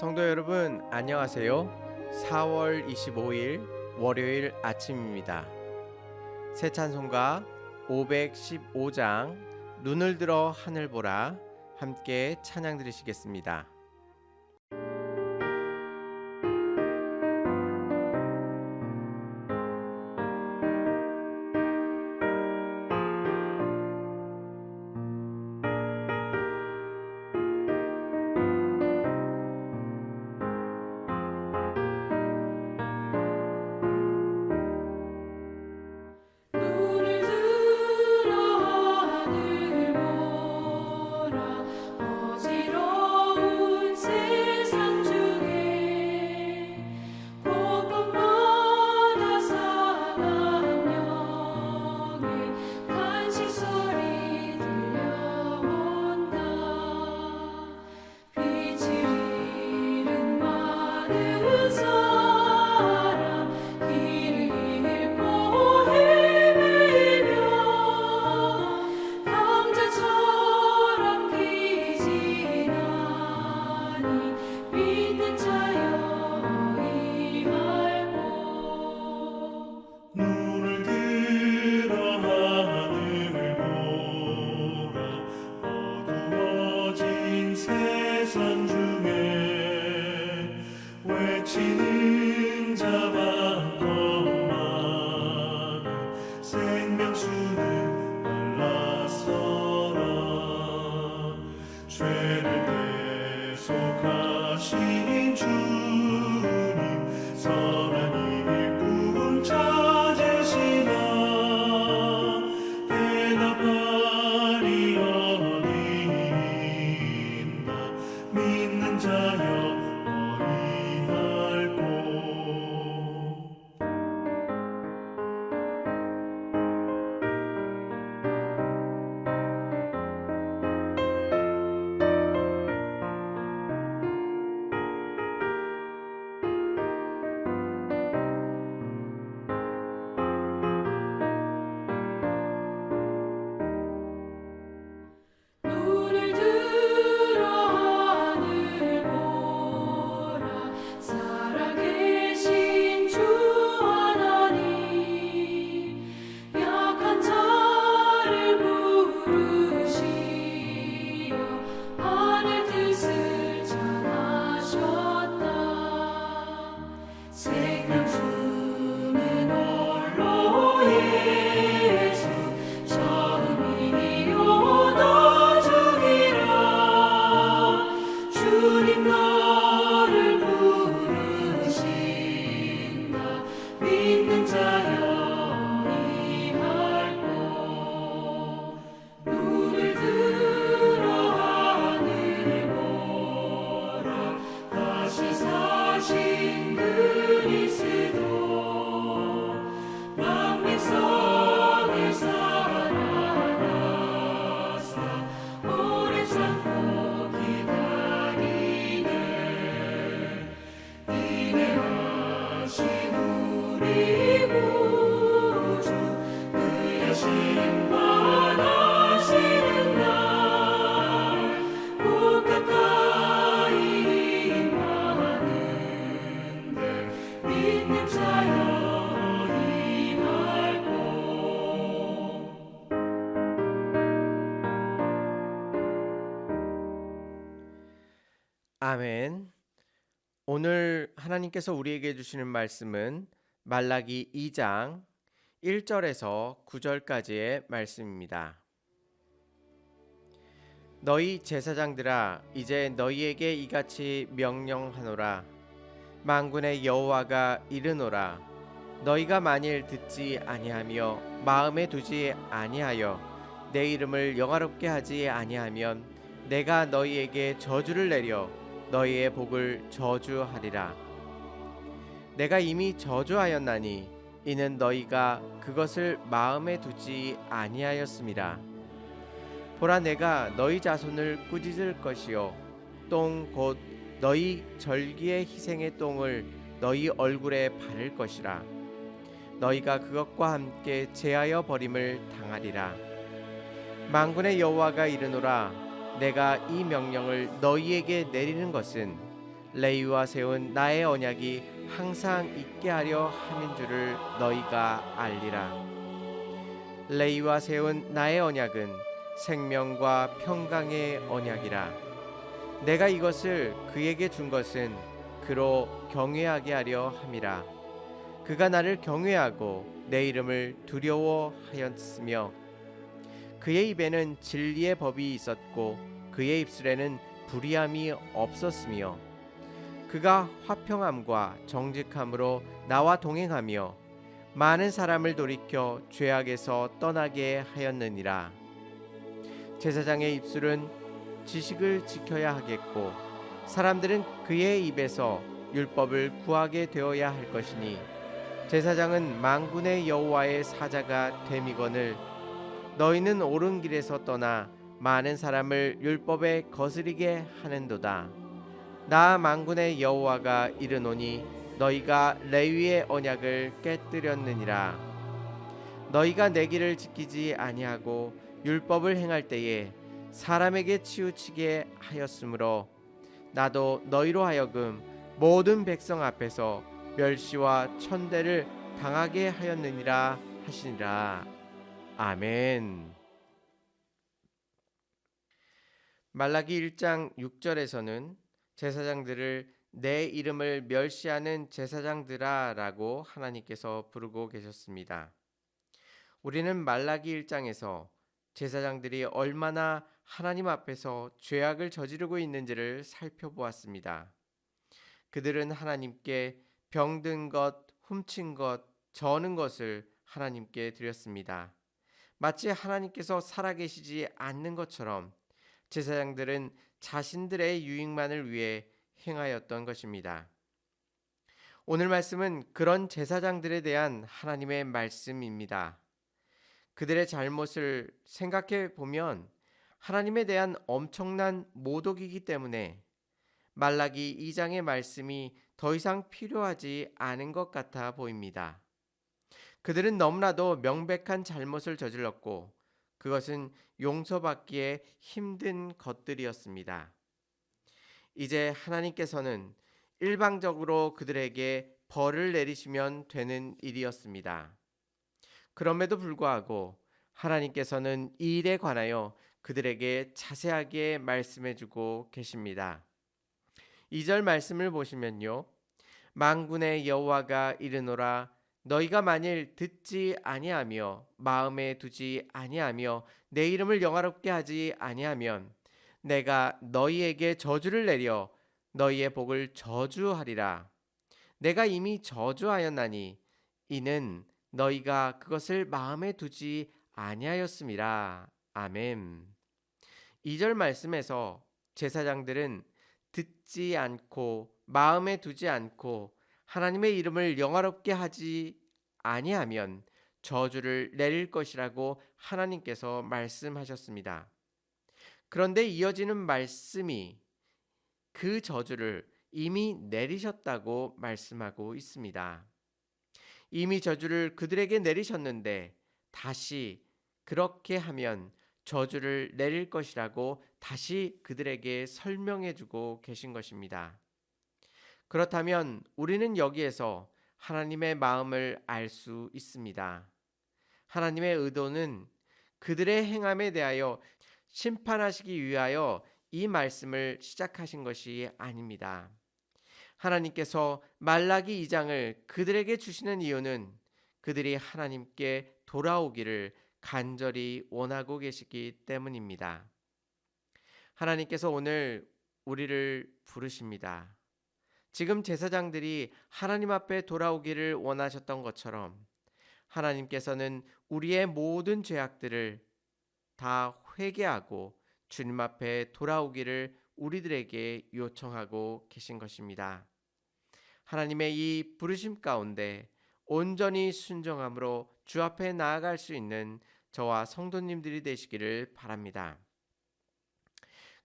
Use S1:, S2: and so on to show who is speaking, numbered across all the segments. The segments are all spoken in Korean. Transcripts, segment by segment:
S1: 성도 여러분, 안녕하세요. 4월 25일 월요일 아침입니다. 새 찬송가 515장 눈을 들어 하늘 보라 함께 찬양 드리시겠습니다.
S2: 눈을 들어 하늘 보라 어지러운 세상 중에 곳곳마다 사람 영의 간식 소리 들려온다. 빛을 잃은 많은 사람 길을 잃고 헤매며 방자처럼 기진하니 믿는 자여 이할고
S3: 눈을 들어 하늘 보라 어두워진 세상 중에 외치는 자 많고 많은 생명수는 말라서라 죄를 대속하신 주님 선한 일꾼 찾으시나 대답하리 어디있나 믿는 자여 어이할꼬
S2: 눈을 들어 하늘 보라 살아계신 주 하나님 약한 자를 부르시어 하늘 뜻을 전하셨다. 생명수는 홀로 예수 처음이요 나중이라 주님 너를 부르신다. 믿는 자여 이할고 눈을 들어 하늘 보라 다시 사신 그리스도 만민성을 살아나사 오래 참고 기다리네. 인내하신 우리 구주 그의 심판하시는 날 곧 가까이 임하는데 믿는 자여 이할고
S1: 아멘. 오늘 하나님께서 우리에게 주시는 말씀은 말라기 2장 1절에서 9절까지의 말씀입니다. 너희 제사장들아 이제 너희에게 이같이 명령하노라. 만군의 여호와가 이르노라. 너희가 만일 듣지 아니하며 마음에 두지 아니하여 내 이름을 영화롭게 하지 아니하면 내가 너희에게 저주를 내려 너희의 복을 저주하리라. 내가 이미 저주하였나니 이는 너희가 그것을 마음에 두지 아니하였음이라. 보라 내가 너희 자손을 꾸짖을 것이요 똥 곧 너희 절기의 희생의 똥을 너희 얼굴에 바를 것이라. 너희가 그것과 함께 제하여 버림을 당하리라. 만군의 여호와가 이르노라. 내가 이 명령을 너희에게 내리는 것은 레위와 세운 나의 언약이 항상 있게 하려 함인 줄을 너희가 알리라. 레위와 세운 나의 언약은 생명과 평강의 언약이라. 내가 이것을 그에게 준 것은 그로 경외하게 하려 함이라. 그가 나를 경외하고 내 이름을 두려워하였으며 그의 입에는 진리의 법이 있었고 그의 입술에는 불의함이 없었으며 그가 화평함과 정직함으로 나와 동행하며 많은 사람을 돌이켜 죄악에서 떠나게 하였느니라. 제사장의 입술은 지식을 지켜야 하겠고 사람들은 그의 입에서 율법을 구하게 되어야 할 것이니 제사장은 만군의 여호와의 사자가 됨이거늘 너희는 옳은 길에서 떠나 많은 사람을 율법에 거스리게 하는도다. 나 만군의 여호와가 이르노니 너희가 레위의 언약을 깨뜨렸느니라. 너희가 내 길을 지키지 아니하고 율법을 행할 때에 사람에게 치우치게 하였으므로 나도 너희로 하여금 모든 백성 앞에서 멸시와 천대를 당하게 하였느니라 하시니라. 아멘. 말라기 1장 6절에서는 제사장들을 내 이름을 멸시하는 제사장들아라고 하나님께서 부르고 계셨습니다. 우리는 말라기 1장에서 제사장들이 얼마나 하나님 앞에서 죄악을 저지르고 있는지를 살펴보았습니다. 그들은 하나님께 병든 것, 훔친 것, 저는 것을 하나님께 드렸습니다. 마치 하나님께서 살아계시지 않는 것처럼 제사장들은 자신들의 유익만을 위해 행하였던 것입니다. 오늘 말씀은 그런 제사장들에 대한 하나님의 말씀입니다. 그들의 잘못을 생각해 보면 하나님에 대한 엄청난 모독이기 때문에 말라기 2장의 말씀이 더 이상 필요하지 않은 것 같아 보입니다. 그들은 너무나도 명백한 잘못을 저질렀고 그것은 용서받기에 힘든 것들이었습니다. 이제 하나님께서는 일방적으로 그들에게 벌을 내리시면 되는 일이었습니다. 그럼에도 불구하고 하나님께서는 이 일에 관하여 그들에게 자세하게 말씀해주고 계십니다. 2절 말씀을 보시면요. 만군의 여호와가 이르노라 너희가 만일 듣지 아니하며 마음에 두지 아니하며 내 이름을 영화롭게 하지 아니하면 내가 너희에게 저주를 내려 너희의 복을 저주하리라. 내가 이미 저주하였나니 이는 너희가 그것을 마음에 두지 아니하였음이라. 아멘. 2절 말씀에서 제사장들은 듣지 않고 마음에 두지 않고 하나님의 이름을 영화롭게 하지 아니하면 저주를 내릴 것이라고 하나님께서 말씀하셨습니다. 그런데 이어지는 말씀이 그 저주를 이미 내리셨다고 말씀하고 있습니다. 이미 저주를 그들에게 내리셨는데 다시 그렇게 하면 저주를 내릴 것이라고 다시 그들에게 설명해 주고 계신 것입니다. 그렇다면 우리는 여기에서 하나님의 마음을 알 수 있습니다. 하나님의 의도는 그들의 행함에 대하여 심판하시기 위하여 이 말씀을 시작하신 것이 아닙니다. 하나님께서 말라기 2장을 그들에게 주시는 이유는 그들이 하나님께 돌아오기를 간절히 원하고 계시기 때문입니다. 하나님께서 오늘 우리를 부르십니다. 지금 제사장들이 하나님 앞에 돌아오기를 원하셨던 것처럼 하나님께서는 우리의 모든 죄악들을 다 회개하고 주님 앞에 돌아오기를 우리들에게 요청하고 계신 것입니다. 하나님의 이 부르심 가운데 온전히 순종함으로 주 앞에 나아갈 수 있는 저와 성도님들이 되시기를 바랍니다.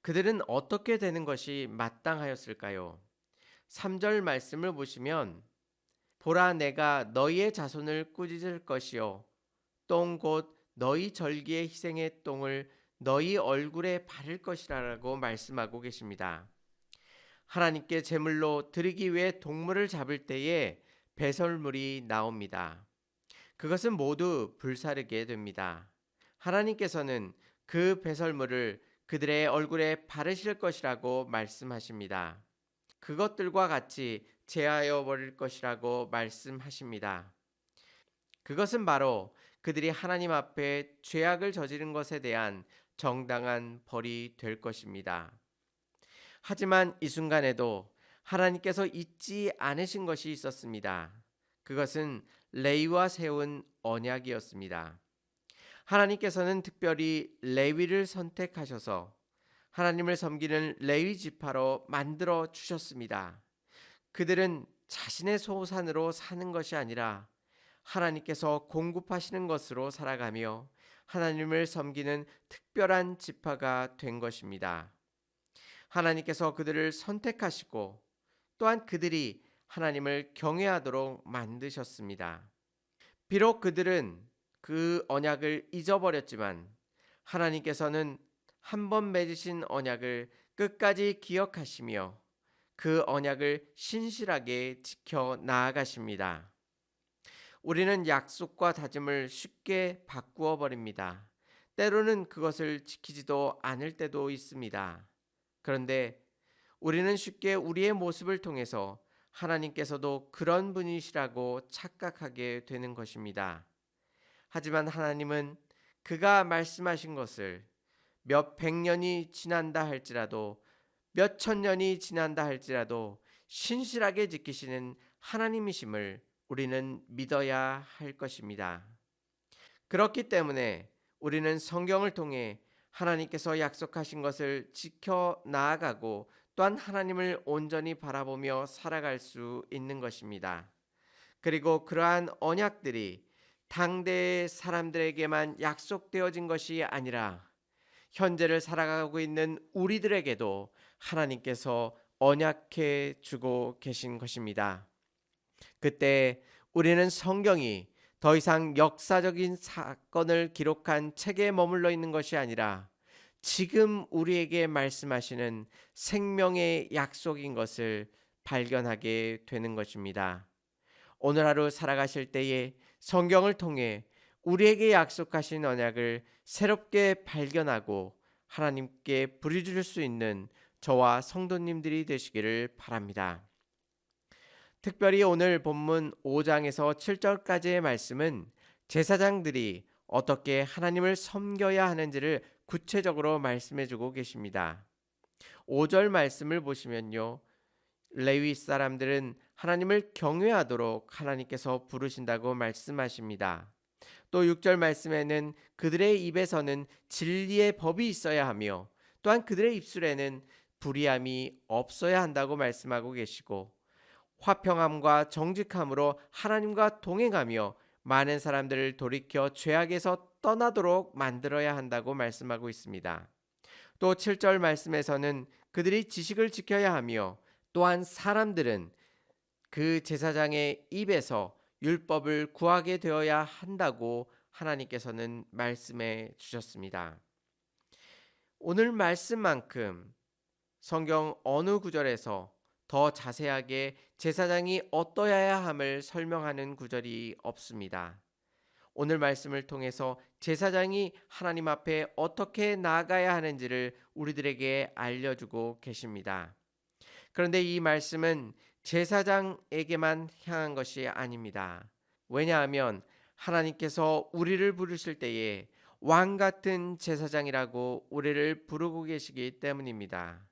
S1: 그들은 어떻게 되는 것이 마땅하였을까요? 3절 말씀을 보시면 보라 내가 너희의 자손을 꾸짖을 것이요 똥 곧 너희 절기의 희생의 똥을 너희 얼굴에 바를 것이라고 말씀하고 계십니다. 하나님께 제물로 드리기 위해 동물을 잡을 때에 배설물이 나옵니다. 그것은 모두 불사르게 됩니다. 하나님께서는 그 배설물을 그들의 얼굴에 바르실 것이라고 말씀하십니다. 그것들과 같이 제하여 버릴 것이라고 말씀하십니다. 그것은 바로 그들이 하나님 앞에 죄악을 저지른 것에 대한 정당한 벌이 될 것입니다. 하지만 이 순간에도 하나님께서 잊지 않으신 것이 있었습니다. 그것은 레위와 세운 언약이었습니다. 하나님께서는 특별히 레위를 선택하셔서 하나님을 섬기는 레위 지파로 만들어 주셨습니다. 그들은 자신의 소산으로 사는 것이 아니라 하나님께서 공급하시는 것으로 살아가며 하나님을 섬기는 특별한 지파가 된 것입니다. 하나님께서 그들을 선택하시고 또한 그들이 하나님을 경외하도록 만드셨습니다. 비록 그들은 그 언약을 잊어버렸지만 하나님께서는 한 번 맺으신 언약을 끝까지 기억하시며 그 언약을 신실하게 지켜 나아가십니다. 우리는 약속과 다짐을 쉽게 바꾸어 버립니다. 때로는 그것을 지키지도 않을 때도 있습니다. 그런데 우리는 쉽게 우리의 모습을 통해서 하나님께서도 그런 분이시라고 착각하게 되는 것입니다. 하지만 하나님은 그가 말씀하신 것을 몇 백 년이 지난다 할지라도 몇 천 년이 지난다 할지라도 신실하게 지키시는 하나님이심을 우리는 믿어야 할 것입니다. 그렇기 때문에 우리는 성경을 통해 하나님께서 약속하신 것을 지켜 나아가고 또한 하나님을 온전히 바라보며 살아갈 수 있는 것입니다. 그리고 그러한 언약들이 당대의 사람들에게만 약속되어진 것이 아니라 현재를 살아가고 있는 우리들에게도 하나님께서 언약해 주고 계신 것입니다. 그때 우리는 성경이 더 이상 역사적인 사건을 기록한 책에 머물러 있는 것이 아니라 지금 우리에게 말씀하시는 생명의 약속인 것을 발견하게 되는 것입니다. 오늘 하루 살아가실 때에 성경을 통해 우리에게 약속하신 언약을 새롭게 발견하고 하나님께 부르짖을 수 있는 저와 성도님들이 되시기를 바랍니다. 특별히 오늘 본문 5장에서 7절까지의 말씀은 제사장들이 어떻게 하나님을 섬겨야 하는지를 구체적으로 말씀해 주고 계십니다. 5절 말씀을 보시면요. 레위 사람들은 하나님을 경외하도록 하나님께서 부르신다고 말씀하십니다. 또 6절 말씀에는 그들의 입에서는 진리의 법이 있어야 하며 또한 그들의 입술에는 불의함이 없어야 한다고 말씀하고 계시고 화평함과 정직함으로 하나님과 동행하며 많은 사람들을 돌이켜 죄악에서 떠나도록 만들어야 한다고 말씀하고 있습니다. 또 7절 말씀에서는 그들이 지식을 지켜야 하며 또한 사람들은 그 제사장의 입에서 율법을 구하게 되어야 한다고 하나님께서는 말씀해 주셨습니다. 오늘 말씀만큼 성경 어느 구절에서 더 자세하게 제사장이 어떠해야 함을 설명하는 구절이 없습니다. 오늘 말씀을 통해서 제사장이 하나님 앞에 어떻게 나아가야 하는지를 우리들에게 알려주고 계십니다. 그런데 이 말씀은 제사장에게만 향한 것이 아닙니다. 왜냐하면 하나님께서 우리를 부르실 때에 왕 같은 제사장이라고 우리를 부르고 계시기 때문입니다.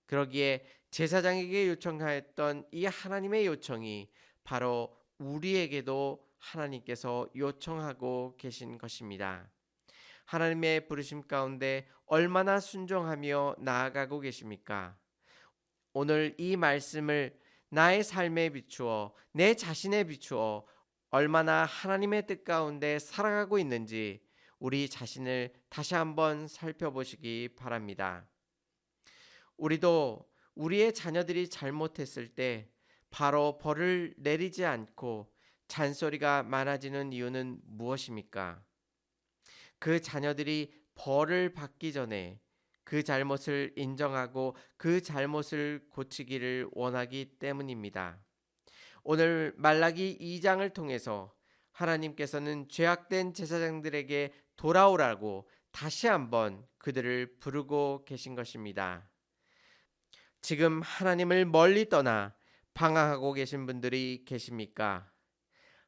S1: 그러기에 제사장에게 요청하였던 이 하나님의 요청이 바로 우리에게도 하나님께서 요청하고 계신 것입니다. 하나님의 부르심 가운데 얼마나 순종하며 나아가고 계십니까? 오늘 이 말씀을 나의 삶에 비추어 내 자신에 비추어 얼마나 하나님의 뜻 가운데 살아가고 있는지 우리 자신을 다시 한번 살펴보시기 바랍니다. 우리도 우리의 자녀들이 잘못했을 때 바로 벌을 내리지 않고 잔소리가 많아지는 이유는 무엇입니까? 그 자녀들이 벌을 받기 전에 그 잘못을 인정하고 그 잘못을 고치기를 원하기 때문입니다. 오늘 말라기 2장을 통해서 하나님께서는 죄악된 제사장들에게 돌아오라고 다시 한번 그들을 부르고 계신 것입니다. 지금 하나님을 멀리 떠나 방황하고 계신 분들이 계십니까?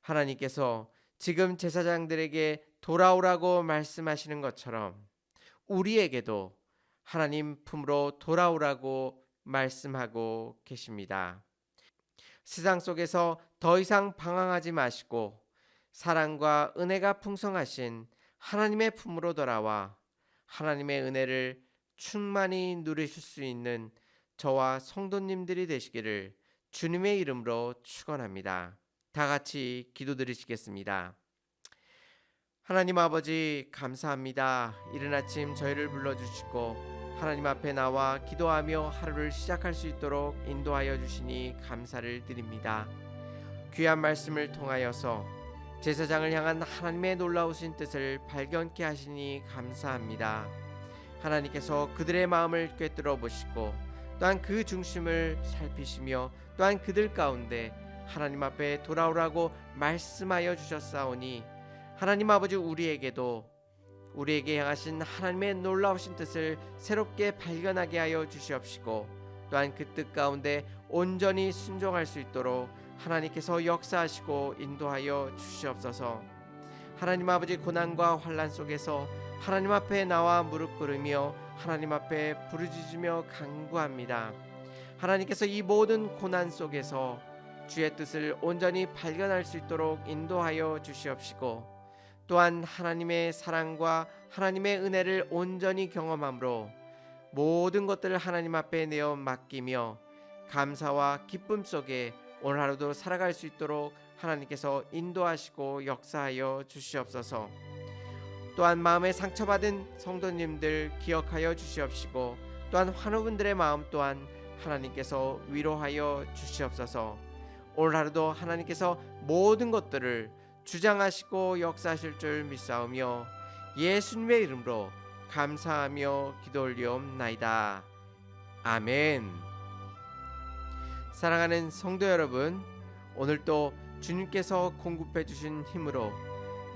S1: 하나님께서 지금 제사장들에게 돌아오라고 말씀하시는 것처럼 우리에게도 하나님 품으로 돌아오라고 말씀하고 계십니다. 세상 속에서 더 이상 방황하지 마시고 사랑과 은혜가 풍성하신 하나님의 품으로 돌아와 하나님의 은혜를 충만히 누리실 수 있는 저와 성도님들이 되시기를 주님의 이름으로 축원합니다. 다 같이 기도드리시겠습니다. 하나님 아버지 감사합니다. 이른 아침 저희를 불러주시고 하나님 앞에 나와 기도하며 하루를 시작할 수 있도록 인도하여 주시니 감사를 드립니다. 귀한 말씀을 통하여서 제사장을 향한 하나님의 놀라우신 뜻을 발견케 하시니 감사합니다. 하나님께서 그들의 마음을 꿰뚫어 보시고 또한 그 중심을 살피시며 또한 그들 가운데 하나님 앞에 돌아오라고 말씀하여 주셨사오니 하나님 아버지 우리에게 향하신 하나님의 놀라우신 뜻을 새롭게 발견하게 하여 주시옵시고 또한 그 뜻 가운데 온전히 순종할 수 있도록 하나님께서 역사하시고 인도하여 주시옵소서. 하나님 아버지 고난과 환난 속에서 하나님 앞에 나와 무릎 꿇으며 하나님 앞에 부르짖으며 간구합니다. 하나님께서 이 모든 고난 속에서 주의 뜻을 온전히 발견할 수 있도록 인도하여 주시옵시고 또한 하나님의 사랑과 하나님의 은혜를 온전히 경험함으로 모든 것들을 하나님 앞에 내어 맡기며 감사와 기쁨 속에 오늘 하루도 살아갈 수 있도록 하나님께서 인도하시고 역사하여 주시옵소서. 또한 마음에 상처받은 성도님들 기억하여 주시옵시고 또한 환우분들의 마음 또한 하나님께서 위로하여 주시옵소서. 오늘 하루도 하나님께서 모든 것들을 주장하시고 역사하실 줄 믿사오며 예수님의 이름으로 감사하며 기도 올리옵나이다. 아멘. 사랑하는 성도 여러분, 오늘도 주님께서 공급해 주신 힘으로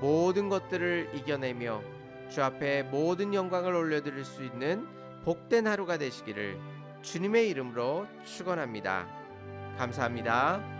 S1: 모든 것들을 이겨내며 주 앞에 모든 영광을 올려드릴 수 있는 복된 하루가 되시기를 주님의 이름으로 축원합니다. 감사합니다.